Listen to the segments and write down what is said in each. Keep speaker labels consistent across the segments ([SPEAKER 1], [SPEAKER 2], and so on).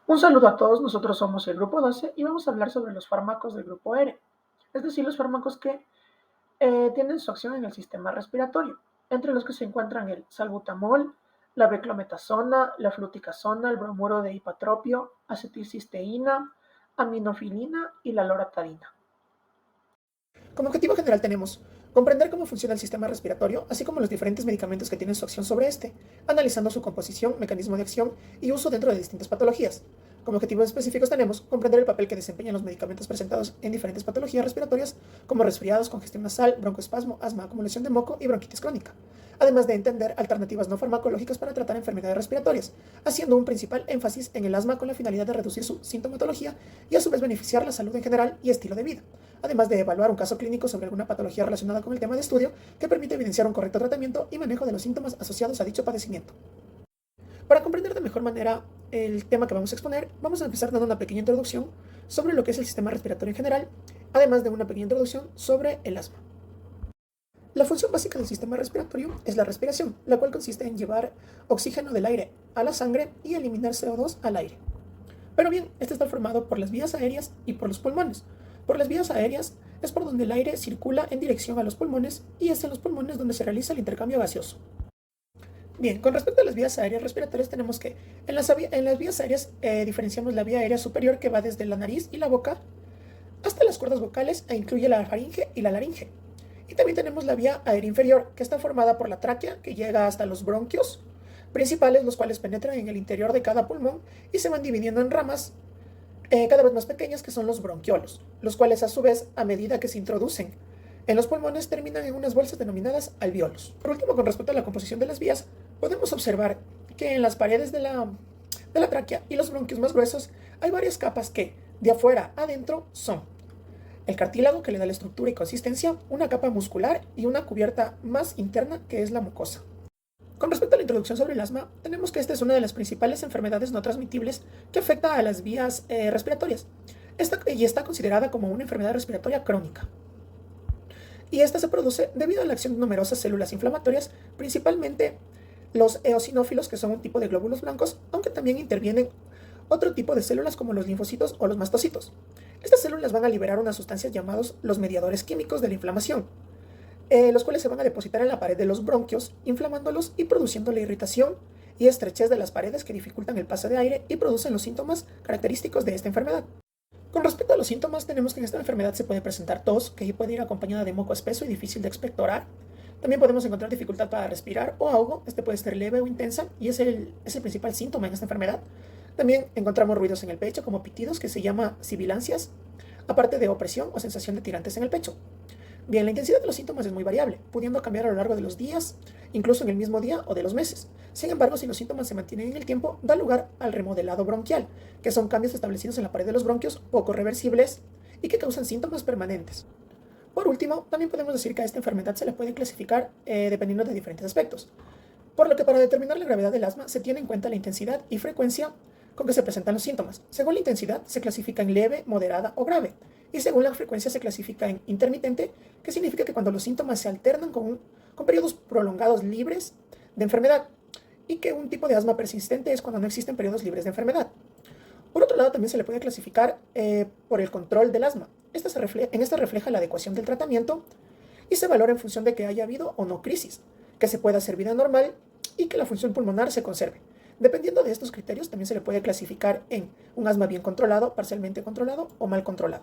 [SPEAKER 1] Un saludo a todos, nosotros somos el grupo 12 y vamos a hablar sobre los fármacos del grupo R, es decir, los fármacos que tienen su acción en el sistema respiratorio, entre los que se encuentran el salbutamol, la beclometasona, la fluticasona, el bromuro de hipatropio, acetilcisteína, aminofilina y la loratadina.
[SPEAKER 2] Como objetivo general tenemos comprender cómo funciona el sistema respiratorio, así como los diferentes medicamentos que tienen su acción sobre este, analizando su composición, mecanismo de acción y uso dentro de distintas patologías. Como objetivos específicos tenemos comprender el papel que desempeñan los medicamentos presentados en diferentes patologías respiratorias, como resfriados, congestión nasal, broncoespasmo, asma, acumulación de moco y bronquitis crónica, además de entender alternativas no farmacológicas para tratar enfermedades respiratorias, haciendo un principal énfasis en el asma con la finalidad de reducir su sintomatología y a su vez beneficiar la salud en general y estilo de vida, además de evaluar un caso clínico sobre alguna patología relacionada con el tema de estudio que permite evidenciar un correcto tratamiento y manejo de los síntomas asociados a dicho padecimiento. Para comprender de mejor manera el tema que vamos a exponer, vamos a empezar dando una pequeña introducción sobre lo que es el sistema respiratorio en general, además de una pequeña introducción sobre el asma. La función básica del sistema respiratorio es la respiración, la cual consiste en llevar oxígeno del aire a la sangre y eliminar CO2 al aire. Pero bien, este está formado por las vías aéreas y por los pulmones. Por las vías aéreas es por donde el aire circula en dirección a los pulmones y es en los pulmones donde se realiza el intercambio gaseoso. Bien, con respecto a las vías aéreas respiratorias tenemos que en las vías aéreas diferenciamos la vía aérea superior que va desde la nariz y la boca hasta las cuerdas vocales e incluye la faringe y la laringe. Y también tenemos la vía aérea inferior, que está formada por la tráquea, que llega hasta los bronquios principales, los cuales penetran en el interior de cada pulmón y se van dividiendo en ramas cada vez más pequeñas, que son los bronquiolos, los cuales a su vez, a medida que se introducen en los pulmones, terminan en unas bolsas denominadas alvéolos. Por último, con respecto a la composición de las vías, podemos observar que en las paredes de la tráquea y los bronquios más gruesos hay varias capas que, de afuera a adentro, son el cartílago, que le da la estructura y consistencia, una capa muscular y una cubierta más interna, que es la mucosa. Con respecto a la introducción sobre el asma, tenemos que esta es una de las principales enfermedades no transmitibles que afecta a las vías respiratorias. Y está considerada como una enfermedad respiratoria crónica. Y esta se produce debido a la acción de numerosas células inflamatorias, principalmente los eosinófilos, que son un tipo de glóbulos blancos, aunque también intervienen otro tipo de células como los linfocitos o los mastocitos. Estas células van a liberar unas sustancias llamadas los mediadores químicos de la inflamación, los cuales se van a depositar en la pared de los bronquios, inflamándolos y produciendo la irritación y estrechez de las paredes que dificultan el paso de aire y producen los síntomas característicos de esta enfermedad. Con respecto a los síntomas, tenemos que en esta enfermedad se puede presentar tos, que puede ir acompañada de moco espeso y difícil de expectorar. También podemos encontrar dificultad para respirar o ahogo, este puede ser leve o intensa y es el principal síntoma en esta enfermedad. También encontramos ruidos en el pecho como pitidos, que se llama sibilancias, aparte de opresión o sensación de tirantes en el pecho. Bien, la intensidad de los síntomas es muy variable, pudiendo cambiar a lo largo de los días, incluso en el mismo día o de los meses. Sin embargo, si los síntomas se mantienen en el tiempo, da lugar al remodelado bronquial, que son cambios establecidos en la pared de los bronquios, poco reversibles y que causan síntomas permanentes. Por último, también podemos decir que a esta enfermedad se la puede clasificar dependiendo de diferentes aspectos, por lo que para determinar la gravedad del asma se tiene en cuenta la intensidad y frecuencia con que se presentan los síntomas. Según la intensidad se clasifica en leve, moderada o grave, y según la frecuencia se clasifica en intermitente, que significa que cuando los síntomas se alternan con periodos prolongados libres de enfermedad, y que un tipo de asma persistente es cuando no existen periodos libres de enfermedad. Por otro lado, también se le puede clasificar por el control del asma. En esta refleja la adecuación del tratamiento y se valora en función de que haya habido o no crisis, que se pueda hacer vida normal y que la función pulmonar se conserve. Dependiendo de estos criterios, también se le puede clasificar en un asma bien controlado, parcialmente controlado o mal controlado.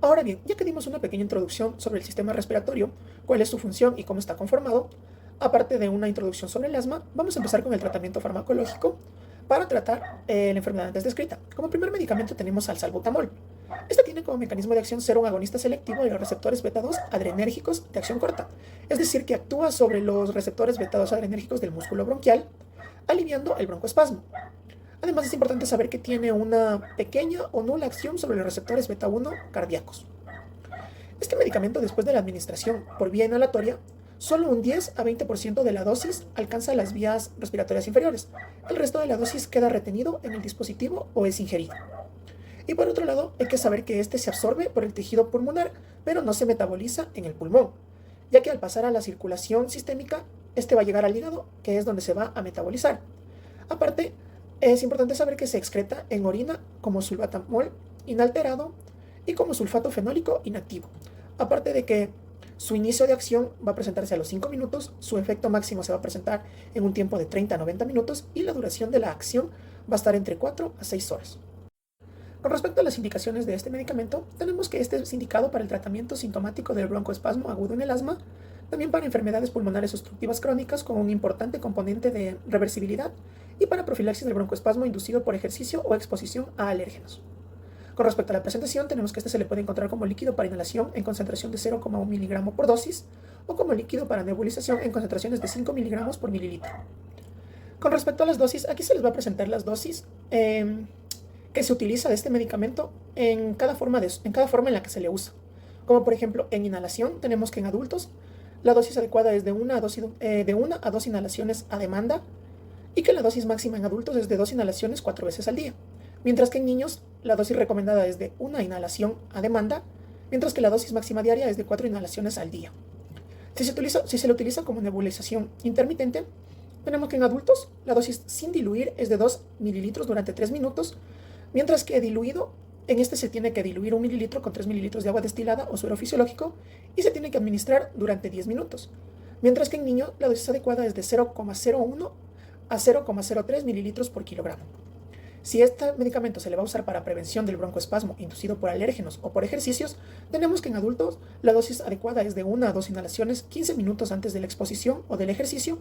[SPEAKER 2] Ahora bien, ya que dimos una pequeña introducción sobre el sistema respiratorio, cuál es su función y cómo está conformado, aparte de una introducción sobre el asma, vamos a empezar con el tratamiento farmacológico para tratar la enfermedad antes descrita. Como primer medicamento tenemos al salbutamol. Este tiene como mecanismo de acción ser un agonista selectivo de los receptores beta 2 adrenérgicos de acción corta, es decir, que actúa sobre los receptores beta 2 adrenérgicos del músculo bronquial, aliviando el broncoespasmo. Además, es importante saber que tiene una pequeña o nula acción sobre los receptores beta 1 cardíacos. Este medicamento, después de la administración por vía inhalatoria, solo un 10 a 20% de la dosis alcanza las vías respiratorias inferiores. El resto de la dosis queda retenido en el dispositivo o es ingerido. Y por otro lado, hay que saber que este se absorbe por el tejido pulmonar, pero no se metaboliza en el pulmón, ya que al pasar a la circulación sistémica, este va a llegar al hígado, que es donde se va a metabolizar. Aparte, Es importante saber que se excreta en orina como sulfatamol inalterado y como sulfato fenólico inactivo. Aparte de que su inicio de acción va a presentarse a los 5 minutos, su efecto máximo se va a presentar en un tiempo de 30 a 90 minutos y la duración de la acción va a estar entre 4 a 6 horas. Con respecto a las indicaciones de este medicamento, tenemos que este es indicado para el tratamiento sintomático del broncoespasmo agudo en el asma, también para enfermedades pulmonares obstructivas crónicas con un importante componente de reversibilidad y para profilaxis del broncoespasmo inducido por ejercicio o exposición a alérgenos. Con respecto a la presentación, tenemos que este se le puede encontrar como líquido para inhalación en concentración de 0,1 miligramo por dosis o como líquido para nebulización en concentraciones de 5 miligramos por mililitro. Con respecto a las dosis, aquí se les va a presentar las dosis que se utiliza de este medicamento en cada forma en la que se le usa. Como por ejemplo, en inhalación, tenemos que en adultos la dosis adecuada es de 1 a 2 inhalaciones a demanda y que la dosis máxima en adultos es de 2 inhalaciones 4 veces al día. Mientras que en niños la dosis recomendada es de 1 inhalación a demanda, mientras que la dosis máxima diaria es de 4 inhalaciones al día. Si se le utiliza como nebulización intermitente, tenemos que en adultos la dosis sin diluir es de 2 mililitros durante 3 minutos, mientras que diluido, en este se tiene que diluir 1 mililitro con 3 mililitros de agua destilada o suero fisiológico y se tiene que administrar durante 10 minutos. Mientras que en niños la dosis adecuada es de 0,01 a 0,03 mililitros por kilogramo. Si este medicamento se le va a usar para prevención del broncoespasmo inducido por alérgenos o por ejercicios, tenemos que en adultos la dosis adecuada es de 1 a 2 inhalaciones 15 minutos antes de la exposición o del ejercicio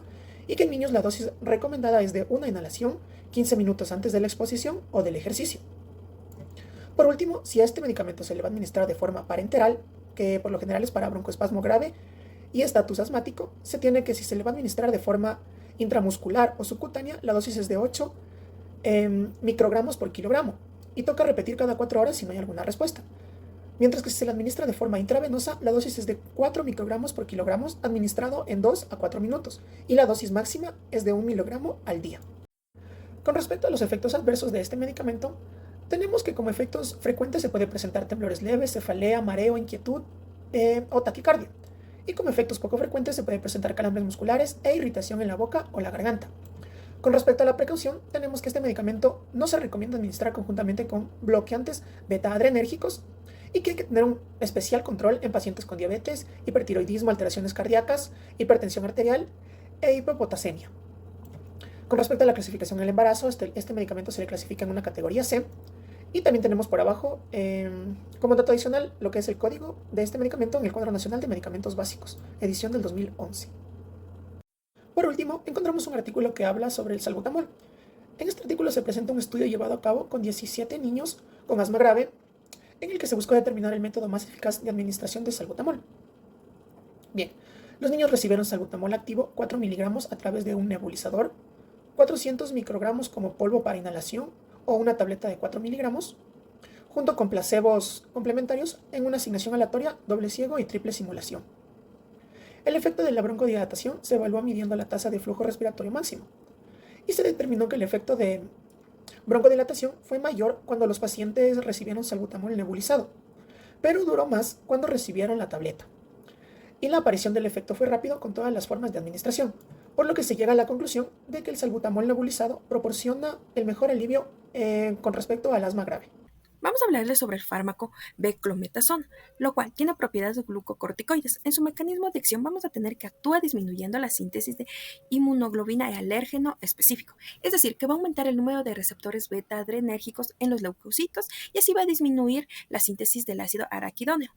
[SPEAKER 2] y que en niños la dosis recomendada es de 1 inhalación 15 minutos antes de la exposición o del ejercicio. Por último, si a este medicamento se le va a administrar de forma parenteral, que por lo general es para broncoespasmo grave y estatus asmático, se tiene que si se le va a administrar de forma intramuscular o subcutánea, la dosis es de 8 microgramos por kilogramo y toca repetir cada 4 horas si no hay alguna respuesta. Mientras que si se le administra de forma intravenosa, la dosis es de 4 microgramos por kilogramo administrado en 2 a 4 minutos y la dosis máxima es de 1 miligramo al día. Con respecto a los efectos adversos de este medicamento, tenemos que como efectos frecuentes se puede presentar temblores leves, cefalea, mareo, inquietud o taquicardia. Y como efectos poco frecuentes se puede presentar calambres musculares e irritación en la boca o la garganta. Con respecto a la precaución, tenemos que este medicamento no se recomienda administrar conjuntamente con bloqueantes beta-adrenérgicos y que hay que tener un especial control en pacientes con diabetes, hipertiroidismo, alteraciones cardíacas, hipertensión arterial e hipopotasemia. Con respecto a la clasificación del embarazo, este medicamento se le clasifica en una categoría C y también tenemos por abajo, como dato adicional, lo que es el código de este medicamento en el Cuadro Nacional de Medicamentos Básicos, edición del 2011. Por último, encontramos un artículo que habla sobre el salbutamol. En este artículo se presenta un estudio llevado a cabo con 17 niños con asma grave, en el que se buscó determinar el método más eficaz de administración de salbutamol. Bien, los niños recibieron salbutamol activo 4 miligramos a través de un nebulizador, 400 microgramos como polvo para inhalación o una tableta de 4 miligramos, junto con placebos complementarios en una asignación aleatoria, doble ciego y triple simulación. El efecto de la broncodilatación se evaluó midiendo la tasa de flujo respiratorio máximo y se determinó que el efecto de broncodilatación fue mayor cuando los pacientes recibieron salbutamol nebulizado, pero duró más cuando recibieron la tableta. Y la aparición del efecto fue rápido con todas las formas de administración, por lo que se llega a la conclusión de que el salbutamol nebulizado proporciona el mejor alivio con respecto al asma grave.
[SPEAKER 3] Vamos a hablarles sobre el fármaco beclometasona, lo cual tiene propiedades glucocorticoides. En su mecanismo de acción vamos a tener que actúa disminuyendo la síntesis de inmunoglobina de alérgeno específico, es decir, que va a aumentar el número de receptores beta-adrenérgicos en los leucocitos y así va a disminuir la síntesis del ácido araquidónico.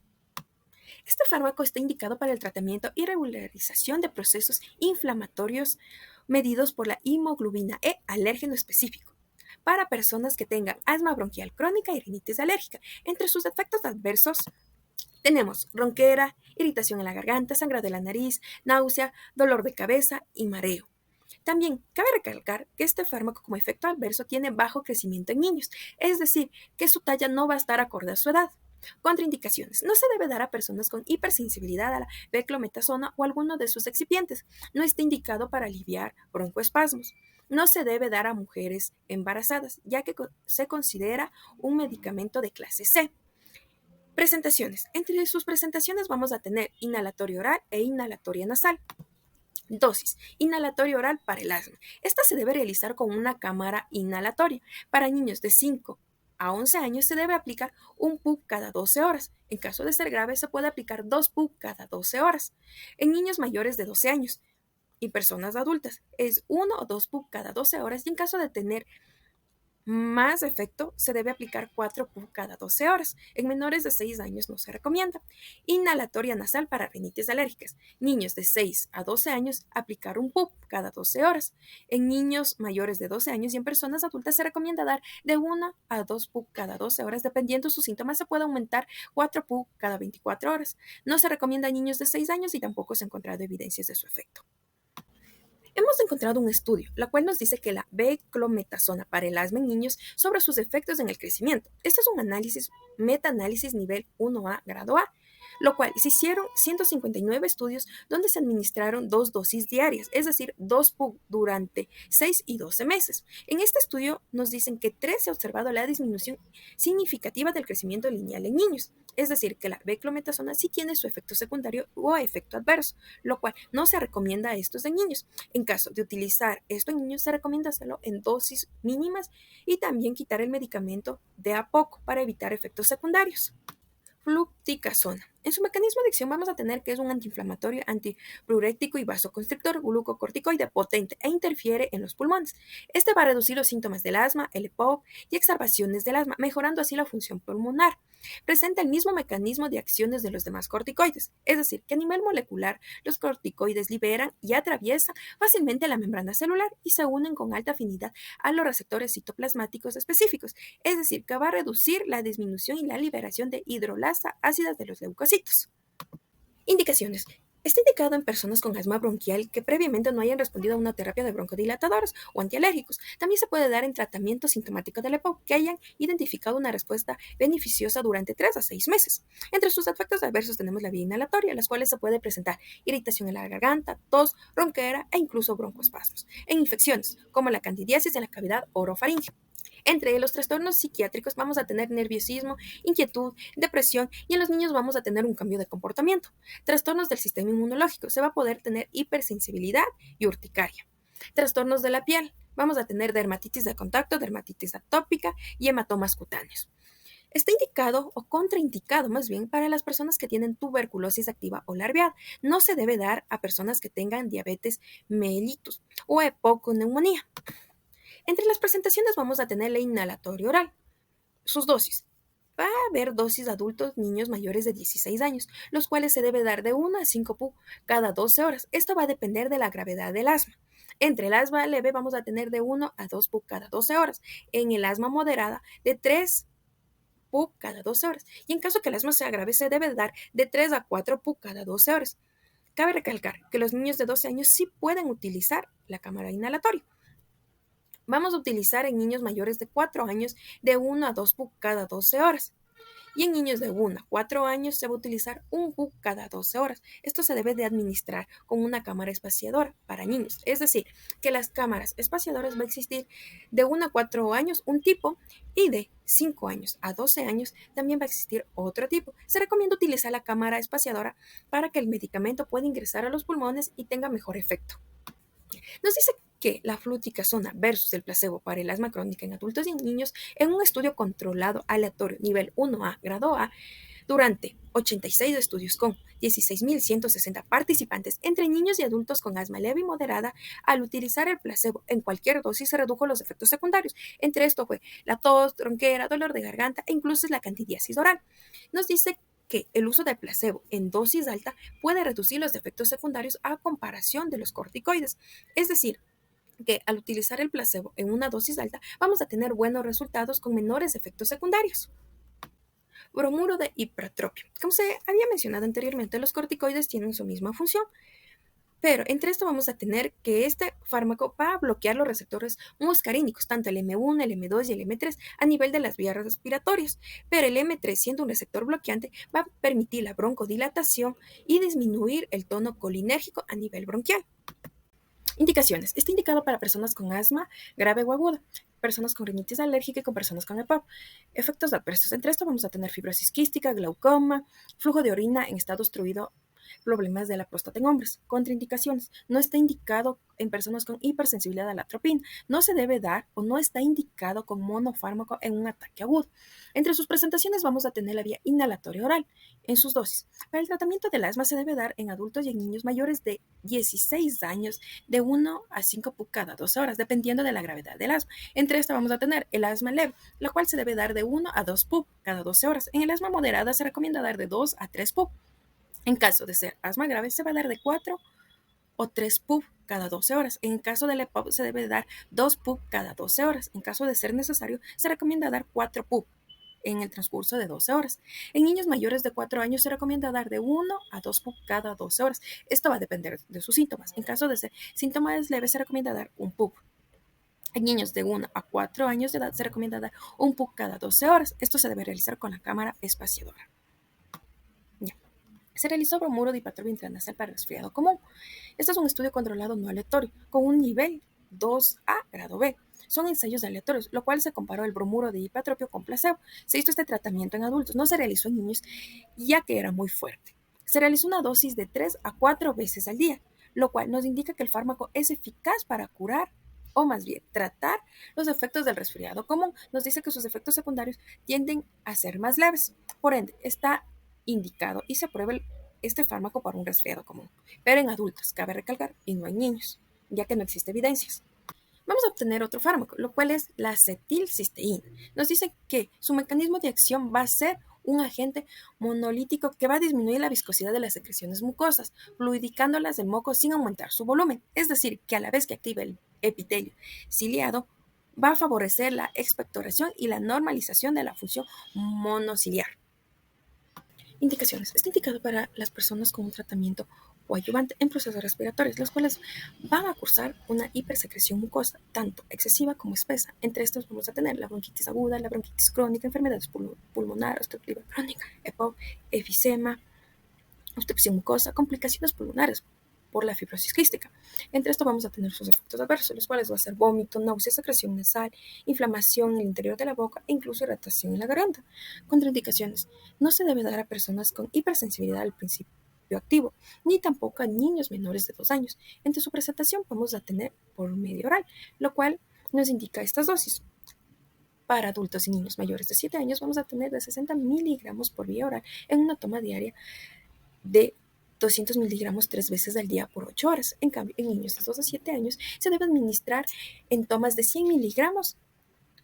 [SPEAKER 3] Este fármaco está indicado para el tratamiento y regularización de procesos inflamatorios medidos por la hemoglobina E alérgeno específico para personas que tengan asma bronquial crónica y rinitis alérgica. Entre sus efectos adversos tenemos ronquera, irritación en la garganta, sangrado de la nariz, náusea, dolor de cabeza y mareo. También cabe recalcar que este fármaco como efecto adverso tiene bajo crecimiento en niños, es decir, que su talla no va a estar acorde a su edad. Contraindicaciones. No se debe dar a personas con hipersensibilidad a la beclometasona o alguno de sus excipientes. No está indicado para aliviar broncoespasmos. No se debe dar a mujeres embarazadas, ya que se considera un medicamento de clase C. Presentaciones. Entre sus presentaciones vamos a tener inhalatoria oral e inhalatoria nasal. Dosis. Inhalatorio oral para el asma. Esta se debe realizar con una cámara inhalatoria. Para niños de 5 a 11 años se debe aplicar un PUC cada 12 horas. En caso de ser grave, se puede aplicar 2 PUC cada 12 horas. En niños mayores de 12 años y personas adultas es 1 o 2 PUC cada 12 horas y en caso de tener más efecto, se debe aplicar 4 PUC cada 12 horas. En menores de 6 años no se recomienda. Inhalatoria nasal para rinitis alérgicas. Niños de 6 a 12 años, aplicar un PUC cada 12 horas. En niños mayores de 12 años y en personas adultas se recomienda dar de 1 a 2 PUC cada 12 horas. Dependiendo de sus síntomas, se puede aumentar 4 PUC cada 24 horas. No se recomienda a niños de 6 años y tampoco se han encontrado evidencias de su efecto. Hemos encontrado un estudio, la cual nos dice que la beclometasona para el asma en niños sobre sus efectos en el crecimiento. Este es un meta-análisis nivel 1A, grado A, lo cual se hicieron 159 estudios donde se administraron 2 dosis diarias, es decir, 2 PUC durante 6 y 12 meses. En este estudio nos dicen que 3 se ha observado la disminución significativa del crecimiento lineal en niños. Es decir, que la beclometasona sí tiene su efecto secundario o efecto adverso, lo cual no se recomienda a estos en niños. En caso de utilizar esto en niños, se recomienda hacerlo en dosis mínimas y también quitar el medicamento de a poco para evitar efectos secundarios. Fluticasona. En su mecanismo de acción vamos a tener que es un antiinflamatorio, antipreurético y vasoconstrictor glucocorticoide potente e interfiere en los pulmones. Este va a reducir los síntomas del asma, el EPOC y exacerbaciones del asma, mejorando así la función pulmonar. Presenta el mismo mecanismo de acciones de los demás corticoides, es decir, que a nivel molecular los corticoides liberan y atraviesan fácilmente la membrana celular y se unen con alta afinidad a los receptores citoplasmáticos específicos, es decir, que va a reducir la disminución y la liberación de hidrolasa ácidas de los leucocitos. Indicaciones. Está indicado en personas con asma bronquial que previamente no hayan respondido a una terapia de broncodilatadores o antialérgicos. También se puede dar en tratamiento sintomático del EPOC que hayan identificado una respuesta beneficiosa durante 3 a 6 meses. Entre sus efectos adversos tenemos la vía inhalatoria, las cuales se puede presentar irritación en la garganta, tos, ronquera e incluso broncoespasmos. En infecciones, como la candidiasis en la cavidad orofaringea. Entre los trastornos psiquiátricos vamos a tener nerviosismo, inquietud, depresión y en los niños vamos a tener un cambio de comportamiento. Trastornos del sistema inmunológico, se va a poder tener hipersensibilidad y urticaria. Trastornos de la piel, vamos a tener dermatitis de contacto, dermatitis atópica y hematomas cutáneos. Está indicado o contraindicado más bien para las personas que tienen tuberculosis activa o larviada. No se debe dar a personas que tengan diabetes mellitus o EPOC con neumonía. Entre las presentaciones vamos a tener la inhalatorio oral. Sus dosis. Va a haber dosis de adultos, niños mayores de 16 años, los cuales se debe dar de 1 a 5 PUC cada 12 horas. Esto va a depender de la gravedad del asma. Entre el asma leve vamos a tener de 1 a 2 PUC cada 12 horas. En el asma moderada, de 3 PUC cada 12 horas. Y en caso que el asma sea grave, se debe dar de 3 a 4 PUC cada 12 horas. Cabe recalcar que los niños de 12 años sí pueden utilizar la cámara inhalatoria. Vamos a utilizar en niños mayores de 4 años de 1 a 2 PUC cada 12 horas. Y en niños de 1 a 4 años se va a utilizar un PUC cada 12 horas. Esto se debe de administrar con una cámara espaciadora para niños. Es decir, que las cámaras espaciadoras va a existir de 1 a 4 años un tipo y de 5 años a 12 años también va a existir otro tipo. Se recomienda utilizar la cámara espaciadora para que el medicamento pueda ingresar a los pulmones y tenga mejor efecto. Nos dice que la fluticasona versus el placebo para el asma crónica en adultos y en niños en un estudio controlado aleatorio nivel 1A, grado A, durante 86 estudios con 16.160 participantes entre niños y adultos con asma leve y moderada, al utilizar el placebo en cualquier dosis se redujo los efectos secundarios. Entre esto fue la tos, ronquera, dolor de garganta e incluso la candidiasis oral. Nos dice que el uso del placebo en dosis alta puede reducir los efectos secundarios a comparación de los corticoides. Es decir, que al utilizar el placebo en una dosis alta vamos a tener buenos resultados con menores efectos secundarios. Bromuro de hipertrofia. Como se había mencionado anteriormente, los corticoides tienen su misma función, pero entre esto vamos a tener que este fármaco va a bloquear los receptores muscarínicos, tanto el M1, el M2 y el M3 a nivel de las vías respiratorias, pero el M3 siendo un receptor bloqueante va a permitir la broncodilatación y disminuir el tono colinérgico a nivel bronquial. Indicaciones. Está indicado para personas con asma grave o aguda, personas con rinitis alérgica y con personas con EPOC. Efectos adversos. Entre esto vamos a tener fibrosis quística, glaucoma, flujo de orina en estado obstruido problemas de la próstata en hombres. Contraindicaciones. No está indicado en personas con hipersensibilidad a la atropina. No se debe dar o no está indicado con monofármaco en un ataque agudo. Entre sus presentaciones vamos a tener la vía inhalatoria oral en sus dosis. Para el tratamiento del asma se debe dar en adultos y en niños mayores de 16 años de 1 a 5 PUC cada 12 horas, dependiendo de la gravedad del asma. Entre esta vamos a tener el asma leve, la cual se debe dar de 1 a 2 PUC cada 12 horas. En el asma moderada se recomienda dar de 2 a 3 PUC. En caso de ser asma grave, se va a dar de 4 o 3 PUC cada 12 horas. En caso del EPOC, se debe dar 2 PUC cada 12 horas. En caso de ser necesario, se recomienda dar 4 PUC en el transcurso de 12 horas. En niños mayores de 4 años se recomienda dar de 1 a 2 PUC cada 12 horas. Esto va a depender de sus síntomas. En caso de ser síntomas leves, se recomienda dar un PUC. En niños de 1 a 4 años de edad se recomienda dar un PUC cada 12 horas. Esto se debe realizar con la cámara espaciadora. Se realizó bromuro de hipertrofia intranasal para resfriado común. Este es un estudio controlado no aleatorio, con un nivel 2A grado B. Son ensayos aleatorios, lo cual se comparó el bromuro de hipatropio con placebo. Se hizo este tratamiento en adultos, no se realizó en niños, ya que era muy fuerte. Se realizó una dosis de 3 a 4 veces al día, lo cual nos indica que el fármaco es eficaz para curar, o más bien tratar, los efectos del resfriado común. Nos dice que sus efectos secundarios tienden a ser más leves. Por ende, está indicado y se aprueba este fármaco para un resfriado común, pero en adultos, cabe recalcar, y no en niños, ya que no existe evidencias. Vamos a obtener otro fármaco, lo cual es la acetilcisteína. Nos dice que su mecanismo de acción va a ser un agente monolítico que va a disminuir la viscosidad de las secreciones mucosas, fluidicándolas del moco sin aumentar su volumen. Es decir, que a la vez que activa el epitelio ciliado, va a favorecer la expectoración y la normalización de la función monociliar. Indicaciones. Está indicado para las personas con un tratamiento coadyuvante en procesos respiratorios, los cuales van a cursar una hipersecreción mucosa, tanto excesiva como espesa. Entre estos vamos a tener la bronquitis aguda, la bronquitis crónica, enfermedades pulmonares, obstructiva crónica, EPOC, efisema, obstrucción mucosa, complicaciones pulmonares por la fibrosis quística. Entre esto vamos a tener sus efectos adversos, los cuales va a ser vómito, náusea, secreción nasal, inflamación en el interior de la boca e incluso irritación en la garganta. Contraindicaciones. No se debe dar a personas con hipersensibilidad al principio activo, ni tampoco a niños menores de 2 años. Entre su presentación vamos a tener por medio oral, lo cual nos indica estas dosis. Para adultos y niños mayores de 7 años vamos a tener de 60 miligramos por vía oral en una toma diaria de 200 miligramos 3 veces al día por 8 horas. En cambio, en niños de 2 a 7 años se debe administrar en tomas de 100 miligramos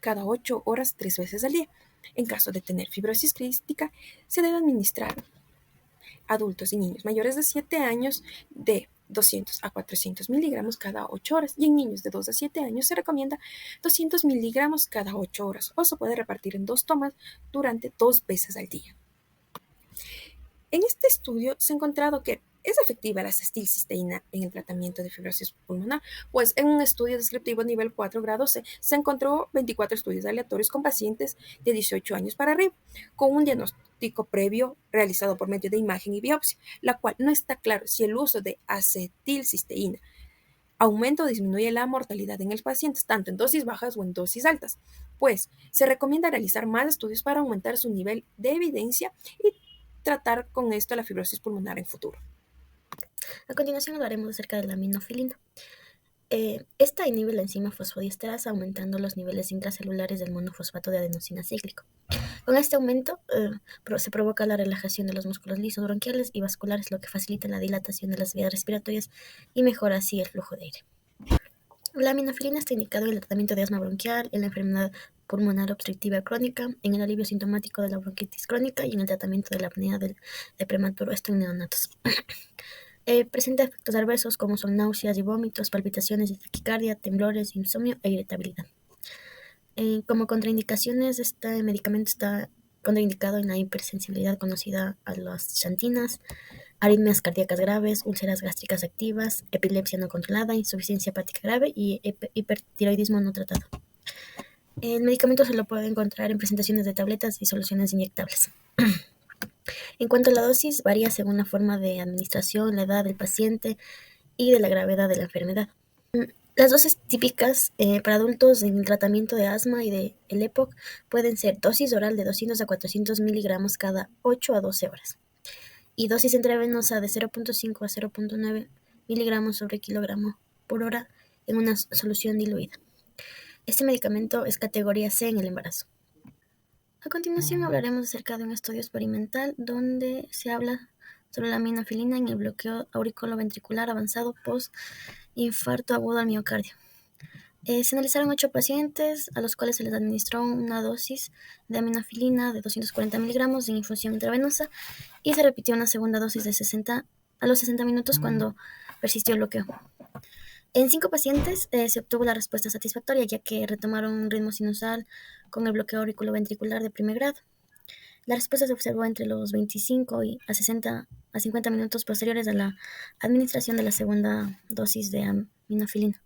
[SPEAKER 3] cada 8 horas 3 veces al día. En caso de tener fibrosis quística, se debe administrar adultos y niños mayores de 7 años de 200 a 400 miligramos cada 8 horas y en niños de 2 a 7 años se recomienda 200 miligramos cada 8 horas o se puede repartir en 2 tomas durante 2 veces al día. En este estudio se ha encontrado que es efectiva la acetilcisteína en el tratamiento de fibrosis pulmonar, pues en un estudio descriptivo nivel 4 grado C se encontró 24 estudios aleatorios con pacientes de 18 años para arriba, con un diagnóstico previo realizado por medio de imagen y biopsia, la cual no está claro si el uso de acetilcisteína aumenta o disminuye la mortalidad en el paciente, tanto en dosis bajas o en dosis altas, pues se recomienda realizar más estudios para aumentar su nivel de evidencia y tratar con esto la fibrosis pulmonar en futuro.
[SPEAKER 4] A continuación hablaremos acerca de la aminofilina. Esta inhibe la enzima fosfodiesterasa aumentando los niveles intracelulares del monofosfato de adenosina cíclico. Con este aumento se provoca la relajación de los músculos lisos, bronquiales y vasculares, lo que facilita la dilatación de las vías respiratorias y mejora así el flujo de aire. La aminofilina está indicada en el tratamiento de asma bronquial, en la enfermedad pulmonar obstructiva crónica, en el alivio sintomático de la bronquitis crónica y en el tratamiento de la apnea de prematuro esto en neonatos. Presenta efectos adversos como son náuseas y vómitos, palpitaciones y taquicardia, temblores, insomnio e irritabilidad. Como contraindicaciones, este medicamento está contraindicado en la hipersensibilidad conocida a las xantinas, arritmias cardíacas graves, úlceras gástricas activas, epilepsia no controlada, insuficiencia hepática grave y hipertiroidismo no tratado. El medicamento se lo puede encontrar en presentaciones de tabletas y soluciones inyectables. En cuanto a la dosis, varía según la forma de administración, la edad del paciente y de la gravedad de la enfermedad. Las dosis típicas para adultos en el tratamiento de asma y de EPOC pueden ser dosis oral de 200 a 400 miligramos cada 8 a 12 horas. y dosis intravenosa de 0,5 a 0,9 miligramos sobre kilogramo por hora en una solución diluida. Este medicamento es categoría C en el embarazo. A continuación hablaremos acerca de un estudio experimental donde se habla sobre la minafilina en el bloqueo auriculoventricular avanzado post-infarto agudo al miocardio. Se analizaron 8 pacientes a los cuales se les administró una dosis de aminofilina de 240 miligramos en infusión intravenosa y se repitió una segunda dosis a los 60 minutos cuando persistió el bloqueo. En 5 pacientes se obtuvo la respuesta satisfactoria, ya que retomaron un ritmo sinusal con el bloqueo auriculoventricular de primer grado. La respuesta se observó entre los 25 a 50 minutos posteriores a la administración de la segunda dosis de aminofilina.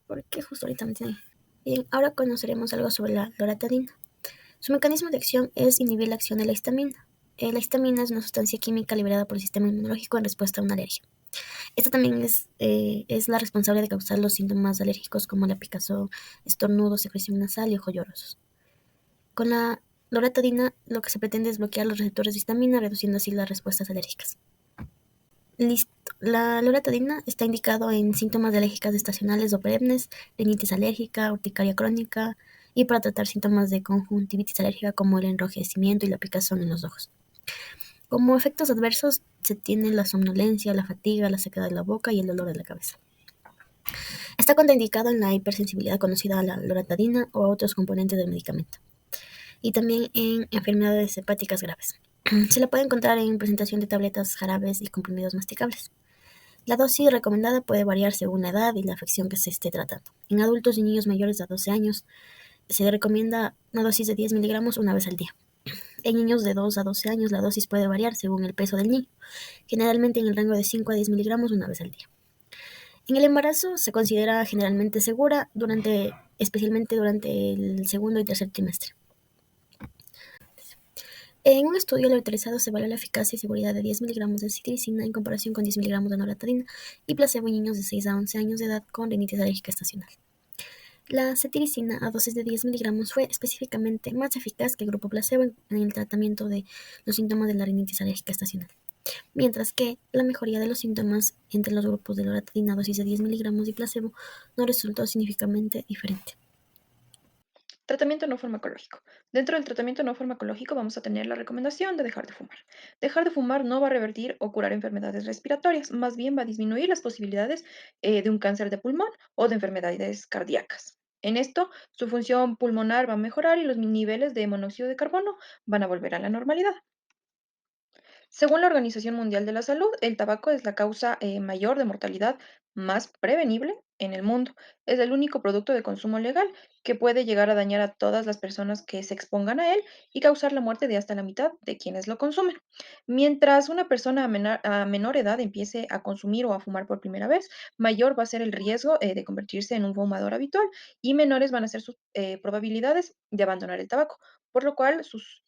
[SPEAKER 4] Porque justo ahorita me tiene. Bien, ahora conoceremos algo sobre la loratadina. Su mecanismo de acción es inhibir la acción de la histamina. La histamina es una sustancia química liberada por el sistema inmunológico en respuesta a una alergia. Esta también es la responsable de causar los síntomas alérgicos como la picazón, estornudo, secreción nasal y ojos llorosos. Con la loratadina lo que se pretende es bloquear los receptores de histamina, reduciendo así las respuestas alérgicas. Listo. La loratadina está indicado en síntomas de alérgicas estacionales o perennes, rinitis alérgica, urticaria crónica y para tratar síntomas de conjuntivitis alérgica como el enrojecimiento y la picazón en los ojos. Como efectos adversos se tiene la somnolencia, la fatiga, la sequedad de la boca y el dolor de la cabeza. Está contraindicado en la hipersensibilidad conocida a la loratadina o a otros componentes del medicamento, y también en enfermedades hepáticas graves. Se la puede encontrar en presentación de tabletas, jarabes y comprimidos masticables. La dosis recomendada puede variar según la edad y la afección que se esté tratando. En adultos y niños mayores de 12 años se recomienda una dosis de 10 miligramos una vez al día. En niños de 2 a 12 años la dosis puede variar según el peso del niño, generalmente en el rango de 5 a 10 miligramos una vez al día. En el embarazo se considera generalmente segura, especialmente durante el segundo y tercer trimestre. En un estudio autorizado se evaluó la eficacia y seguridad de 10 miligramos de citricina en comparación con 10 miligramos de noradrenalina y placebo en niños de 6 a 11 años de edad con rinitis alérgica estacional. La cetiricina a dosis de 10 miligramos fue específicamente más eficaz que el grupo placebo en el tratamiento de los síntomas de la rinitis alérgica estacional, mientras que la mejoría de los síntomas entre los grupos de loratadina a dosis de 10 miligramos y placebo no resultó significativamente diferente.
[SPEAKER 5] Tratamiento no farmacológico. Dentro del tratamiento no farmacológico vamos a tener la recomendación de dejar de fumar. Dejar de fumar no va a revertir o curar enfermedades respiratorias, más bien va a disminuir las posibilidades de un cáncer de pulmón o de enfermedades cardíacas. En esto, su función pulmonar va a mejorar y los niveles de monóxido de carbono van a volver a la normalidad. Según la Organización Mundial de la Salud, el tabaco es la causa mayor de mortalidad más prevenible en el mundo. Es el único producto de consumo legal que puede llegar a dañar a todas las personas que se expongan a él y causar la muerte de hasta la mitad de quienes lo consumen. Mientras una persona a menor edad empiece a consumir o a fumar por primera vez, mayor va a ser el riesgo de convertirse en un fumador habitual y menores van a ser sus probabilidades de abandonar el tabaco, por lo cual sus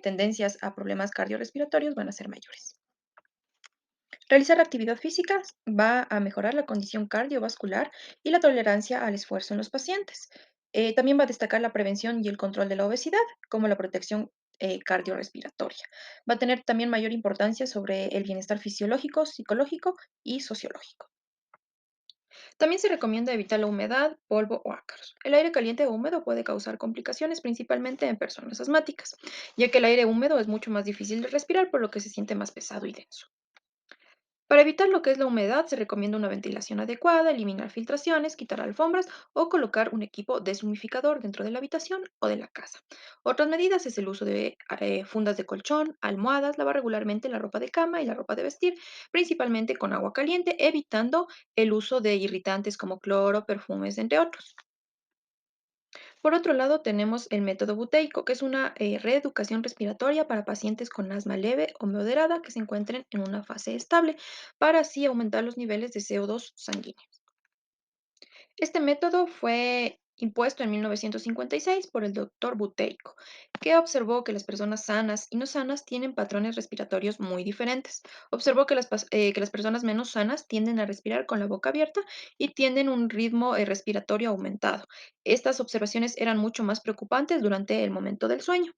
[SPEAKER 5] tendencias a problemas cardiorrespiratorios van a ser mayores. Realizar actividad física va a mejorar la condición cardiovascular y la tolerancia al esfuerzo en los pacientes. También va a destacar la prevención y el control de la obesidad, como la protección cardiorrespiratoria. Va a tener también mayor importancia sobre el bienestar fisiológico, psicológico y sociológico. También se recomienda evitar la humedad, polvo o ácaros. El aire caliente o húmedo puede causar complicaciones principalmente en personas asmáticas, ya que el aire húmedo es mucho más difícil de respirar, por lo que se siente más pesado y denso. Para evitar lo que es la humedad, se recomienda una ventilación adecuada, eliminar filtraciones, quitar alfombras o colocar un equipo deshumificador dentro de la habitación o de la casa. Otras medidas es el uso de fundas de colchón, almohadas, lavar regularmente la ropa de cama y la ropa de vestir, principalmente con agua caliente, evitando el uso de irritantes como cloro, perfumes, entre otros. Por otro lado, tenemos el método buteico, que es una reeducación respiratoria para pacientes con asma leve o moderada que se encuentren en una fase estable, para así aumentar los niveles de CO2 sanguíneos. Este método fue impuesto en 1956 por el doctor Buteyko, que observó que las personas sanas y no sanas tienen patrones respiratorios muy diferentes. Observó que que las personas menos sanas tienden a respirar con la boca abierta y tienen un ritmo respiratorio aumentado. Estas observaciones eran mucho más preocupantes durante el momento del sueño.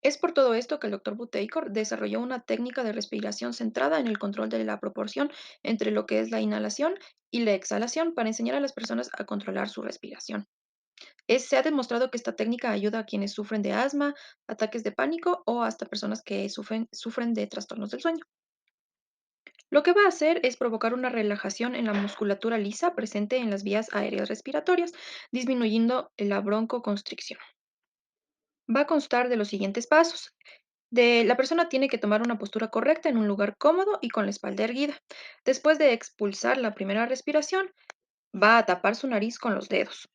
[SPEAKER 5] Es por todo esto que el Dr. Buteikor desarrolló una técnica de respiración centrada en el control de la proporción entre lo que es la inhalación y la exhalación para enseñar a las personas a controlar su respiración. Se ha demostrado que esta técnica ayuda a quienes sufren de asma, ataques de pánico o hasta personas que sufren de trastornos del sueño. Lo que va a hacer es provocar una relajación en la musculatura lisa presente en las vías aéreas respiratorias, disminuyendo la broncoconstricción. Va a constar de los siguientes pasos. La persona tiene que tomar una postura correcta en un lugar cómodo y con la espalda erguida. Después de expulsar la primera respiración, va a tapar su nariz con los dedos.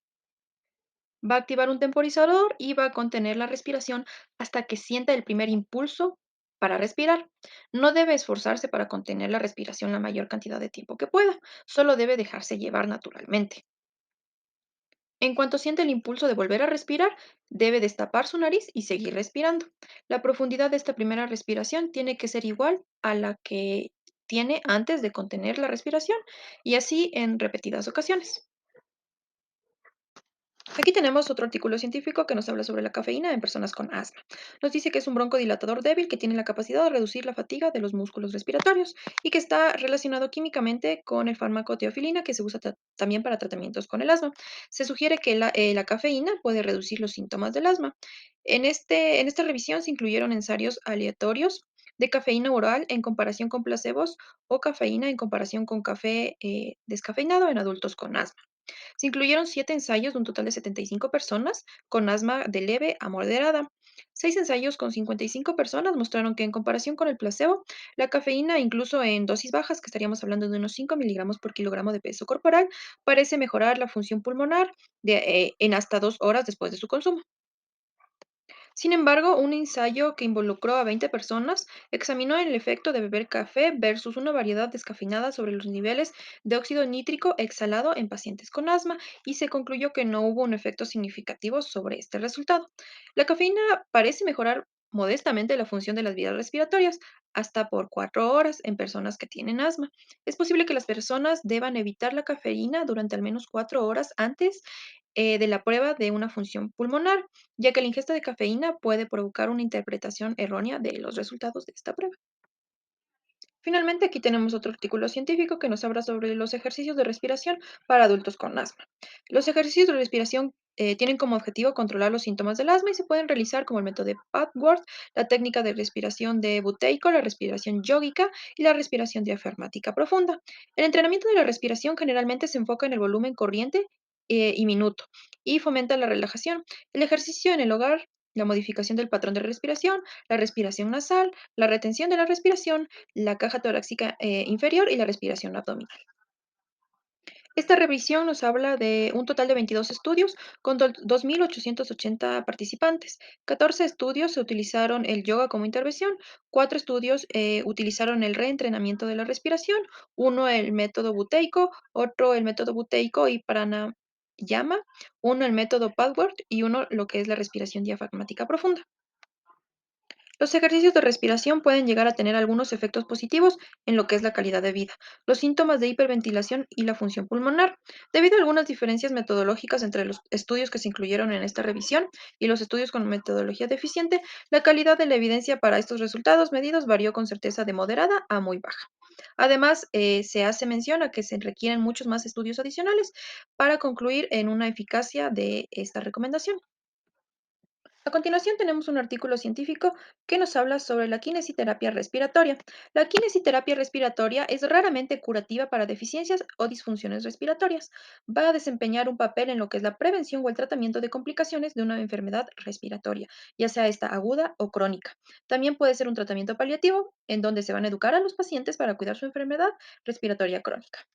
[SPEAKER 5] Va a activar un temporizador y va a contener la respiración hasta que sienta el primer impulso para respirar. No debe esforzarse para contener la respiración la mayor cantidad de tiempo que pueda, solo debe dejarse llevar naturalmente. En cuanto siente el impulso de volver a respirar, debe destapar su nariz y seguir respirando. La profundidad de esta primera respiración tiene que ser igual a la que tiene antes de contener la respiración y así en repetidas ocasiones. Aquí tenemos otro artículo científico que nos habla sobre la cafeína en personas con asma. Nos dice que es un broncodilatador débil que tiene la capacidad de reducir la fatiga de los músculos respiratorios y que está relacionado químicamente con el fármaco teofilina que se usa también para tratamientos con el asma. Se sugiere que la cafeína puede reducir los síntomas del asma. En esta revisión se incluyeron ensayos aleatorios de cafeína oral en comparación con placebos o cafeína en comparación con café descafeinado en adultos con asma. Se incluyeron 7 ensayos de un total de 75 personas con asma de leve a moderada. 6 ensayos con 55 personas mostraron que en comparación con el placebo, la cafeína, incluso en dosis bajas, que estaríamos hablando de unos 5 miligramos por kilogramo de peso corporal, parece mejorar la función pulmonar en hasta 2 horas después de su consumo. Sin embargo, un ensayo que involucró a 20 personas examinó el efecto de beber café versus una variedad descafeinada sobre los niveles de óxido nítrico exhalado en pacientes con asma y se concluyó que no hubo un efecto significativo sobre este resultado. La cafeína parece mejorar modestamente la función de las vías respiratorias hasta por 4 horas en personas que tienen asma. Es posible que las personas deban evitar la cafeína durante al menos 4 horas antes de la prueba de una función pulmonar, ya que la ingesta de cafeína puede provocar una interpretación errónea de los resultados de esta prueba. Finalmente, aquí tenemos otro artículo científico que nos habla sobre los ejercicios de respiración para adultos con asma. Los ejercicios de respiración tienen como objetivo controlar los síntomas del asma y se pueden realizar como el método de Pathworth, la técnica de respiración de buteico, la respiración yógica y la respiración diafragmática profunda. El entrenamiento de la respiración generalmente se enfoca en el volumen corriente y minuto y fomenta la relajación. El ejercicio en el hogar, la modificación del patrón de respiración, la respiración nasal, la retención de la respiración, la caja torácica inferior y la respiración abdominal. Esta revisión nos habla de un total de 22 estudios con 2.880 participantes. 14 estudios se utilizaron el yoga como intervención, 4 estudios utilizaron el reentrenamiento de la respiración, uno el método buteico, otro el método buteico y pranayama, uno el método Pathworth y uno lo que es la respiración diafragmática profunda. Los ejercicios de respiración pueden llegar a tener algunos efectos positivos en lo que es la calidad de vida, los síntomas de hiperventilación y la función pulmonar. Debido a algunas diferencias metodológicas entre los estudios que se incluyeron en esta revisión y los estudios con metodología deficiente, la calidad de la evidencia para estos resultados medidos varió con certeza de moderada a muy baja. Además, se hace mención a que se requieren muchos más estudios adicionales para concluir en una eficacia de esta recomendación. A continuación tenemos un artículo científico que nos habla sobre la kinesiterapia respiratoria. La kinesiterapia respiratoria es raramente curativa para deficiencias o disfunciones respiratorias. Va a desempeñar un papel en lo que es la prevención o el tratamiento de complicaciones de una enfermedad respiratoria, ya sea esta aguda o crónica. También puede ser un tratamiento paliativo en donde se van a educar a los pacientes para cuidar su enfermedad respiratoria crónica.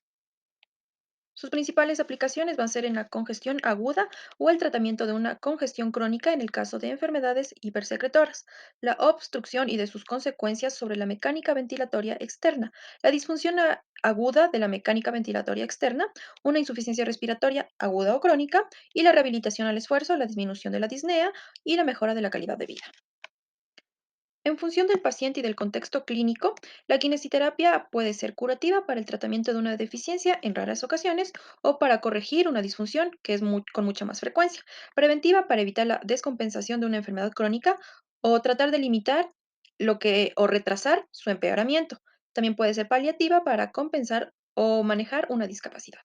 [SPEAKER 5] Sus principales aplicaciones van a ser en la congestión aguda o el tratamiento de una congestión crónica en el caso de enfermedades hipersecretoras, la obstrucción y de sus consecuencias sobre la mecánica ventilatoria externa, la disfunción aguda de la mecánica ventilatoria externa, una insuficiencia respiratoria aguda o crónica y la rehabilitación al esfuerzo, la disminución de la disnea y la mejora de la calidad de vida. En función del paciente y del contexto clínico, la kinesiterapia puede ser curativa para el tratamiento de una deficiencia en raras ocasiones o para corregir una disfunción que es con mucha más frecuencia, preventiva para evitar la descompensación de una enfermedad crónica o tratar de limitar o retrasar su empeoramiento. También puede ser paliativa para compensar o manejar una discapacidad.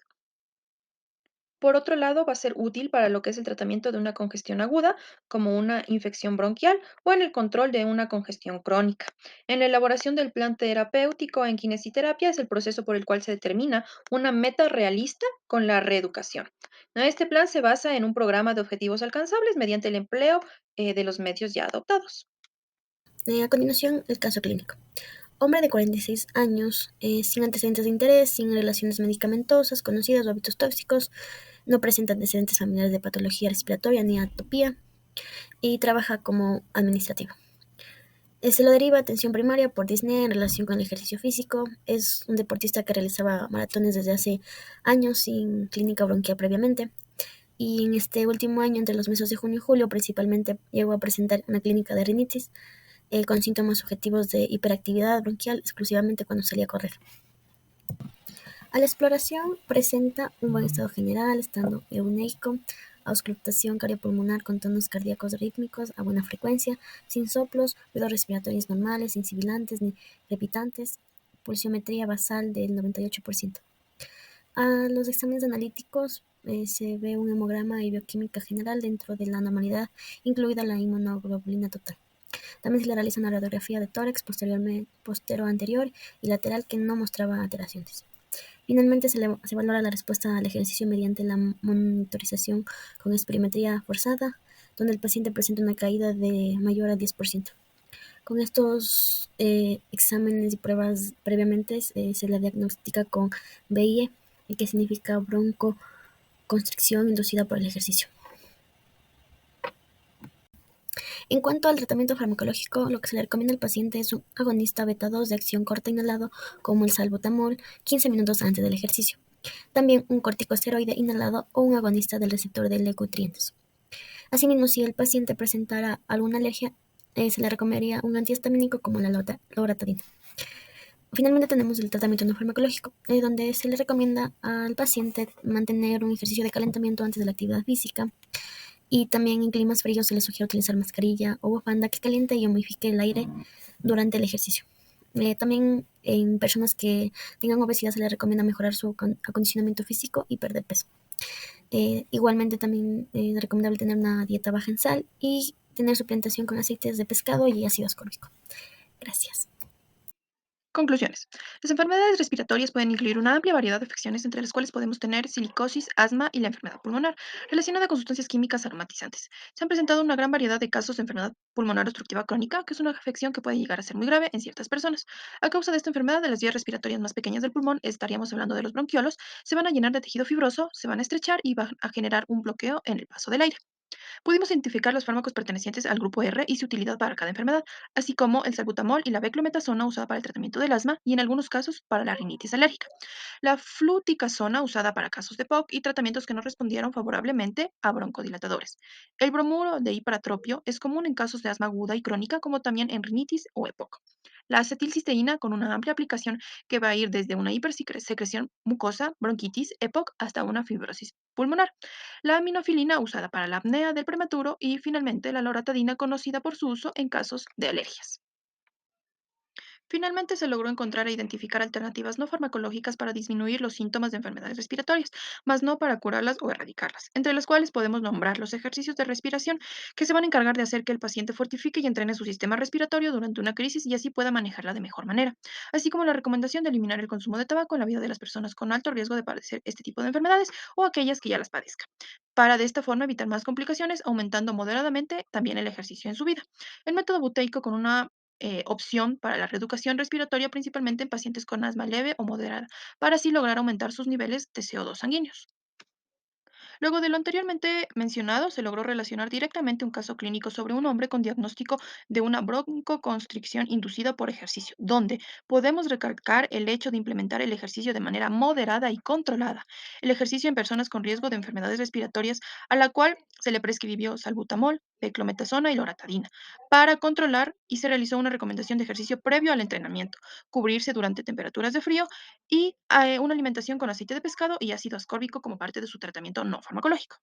[SPEAKER 5] Por otro lado, va a ser útil para lo que es el tratamiento de una congestión aguda, como una infección bronquial, o en el control de una congestión crónica. En la elaboración del plan terapéutico en kinesiterapia es el proceso por el cual se determina una meta realista con la reeducación. ¿No? Este plan se basa en un programa de objetivos alcanzables mediante el empleo de los medios ya adoptados.
[SPEAKER 4] A continuación, el caso clínico. Hombre de 46 años, sin antecedentes de interés, sin relaciones medicamentosas conocidas o hábitos tóxicos, no presenta antecedentes familiares de patología respiratoria ni atopía y trabaja como administrativo. Se lo deriva a atención primaria por disnea en relación con el ejercicio físico. Es un deportista que realizaba maratones desde hace años sin clínica bronquial previamente. Y en este último año, entre los meses de junio y julio, principalmente llegó a presentar una clínica de rinitis con síntomas subjetivos de hiperactividad bronquial exclusivamente cuando salía a correr. A la exploración presenta un buen estado general, estando euneico, auscultación cardiopulmonar con tonos cardíacos rítmicos a buena frecuencia, sin soplos, ruidos respiratorios normales, sin sibilantes ni crepitantes, pulsiometría basal del 98%. A los exámenes analíticos se ve un hemograma y bioquímica general dentro de la normalidad, incluida la inmunoglobulina total. También se le realiza una radiografía de tórax postero anterior y lateral que no mostraba alteraciones. Finalmente, se valora la respuesta al ejercicio mediante la monitorización con espirometría forzada, donde el paciente presenta una caída de mayor a 10%. Con estos exámenes y pruebas previamente se le diagnostica con BIE, que significa broncoconstricción inducida por el ejercicio. En cuanto al tratamiento farmacológico, lo que se le recomienda al paciente es un agonista beta-2 de acción corta inhalado, como el salbutamol, 15 minutos antes del ejercicio. También un corticosteroide inhalado o un agonista del receptor de leucotrienos. Asimismo, si el paciente presentara alguna alergia, se le recomendaría un antihistamínico como la loratadina. Finalmente tenemos el tratamiento no farmacológico, donde se le recomienda al paciente mantener un ejercicio de calentamiento antes de la actividad física, y también en climas fríos se le sugiere utilizar mascarilla o bufanda que caliente y humidifique el aire durante el ejercicio. También en personas que tengan obesidad se les recomienda mejorar su acondicionamiento físico y perder peso. Igualmente también es recomendable tener una dieta baja en sal y tener suplementación con aceites de pescado y ácido ascórbico. Gracias.
[SPEAKER 5] Conclusiones. Las enfermedades respiratorias pueden incluir una amplia variedad de afecciones, entre las cuales podemos tener silicosis, asma y la enfermedad pulmonar, relacionada con sustancias químicas aromatizantes. Se han presentado una gran variedad de casos de enfermedad pulmonar obstructiva crónica, que es una afección que puede llegar a ser muy grave en ciertas personas. A causa de esta enfermedad, de las vías respiratorias más pequeñas del pulmón, estaríamos hablando de los bronquiolos, se van a llenar de tejido fibroso, se van a estrechar y van a generar un bloqueo en el paso del aire. Pudimos identificar los fármacos pertenecientes al grupo R y su utilidad para cada enfermedad, así como el salbutamol y la beclometasona usada para el tratamiento del asma y en algunos casos para la rinitis alérgica. La fluticasona usada para casos de POC y tratamientos que no respondieron favorablemente a broncodilatadores. El bromuro de hiperatropio es común en casos de asma aguda y crónica, como también en rinitis o EPOC. La acetilcisteína con una amplia aplicación que va a ir desde una hipersecreción mucosa, bronquitis, EPOC, hasta una fibrosis pulmonar. La aminofilina usada para la apnea del prematuro y finalmente la loratadina conocida por su uso en casos de alergias. Finalmente se logró encontrar e identificar alternativas no farmacológicas para disminuir los síntomas de enfermedades respiratorias, mas no para curarlas o erradicarlas, entre las cuales podemos nombrar los ejercicios de respiración, que se van a encargar de hacer que el paciente fortifique y entrene su sistema respiratorio durante una crisis y así pueda manejarla de mejor manera, así como la recomendación de eliminar el consumo de tabaco en la vida de las personas con alto riesgo de padecer este tipo de enfermedades o aquellas que ya las padezcan, para de esta forma evitar más complicaciones, aumentando moderadamente también el ejercicio en su vida. El método buteico con una opción para la reeducación respiratoria, principalmente en pacientes con asma leve o moderada, para así lograr aumentar sus niveles de CO2 sanguíneos. Luego de lo anteriormente mencionado, se logró relacionar directamente un caso clínico sobre un hombre con diagnóstico de una broncoconstricción inducida por ejercicio, donde podemos recalcar el hecho de implementar el ejercicio de manera moderada y controlada. El ejercicio en personas con riesgo de enfermedades respiratorias, a la cual se le prescribió salbutamol, beclometasona y loratadina, para controlar y se realizó una recomendación de ejercicio previo al entrenamiento, cubrirse durante temperaturas de frío y una alimentación con aceite de pescado y ácido ascórbico como parte de su tratamiento no farmacológico.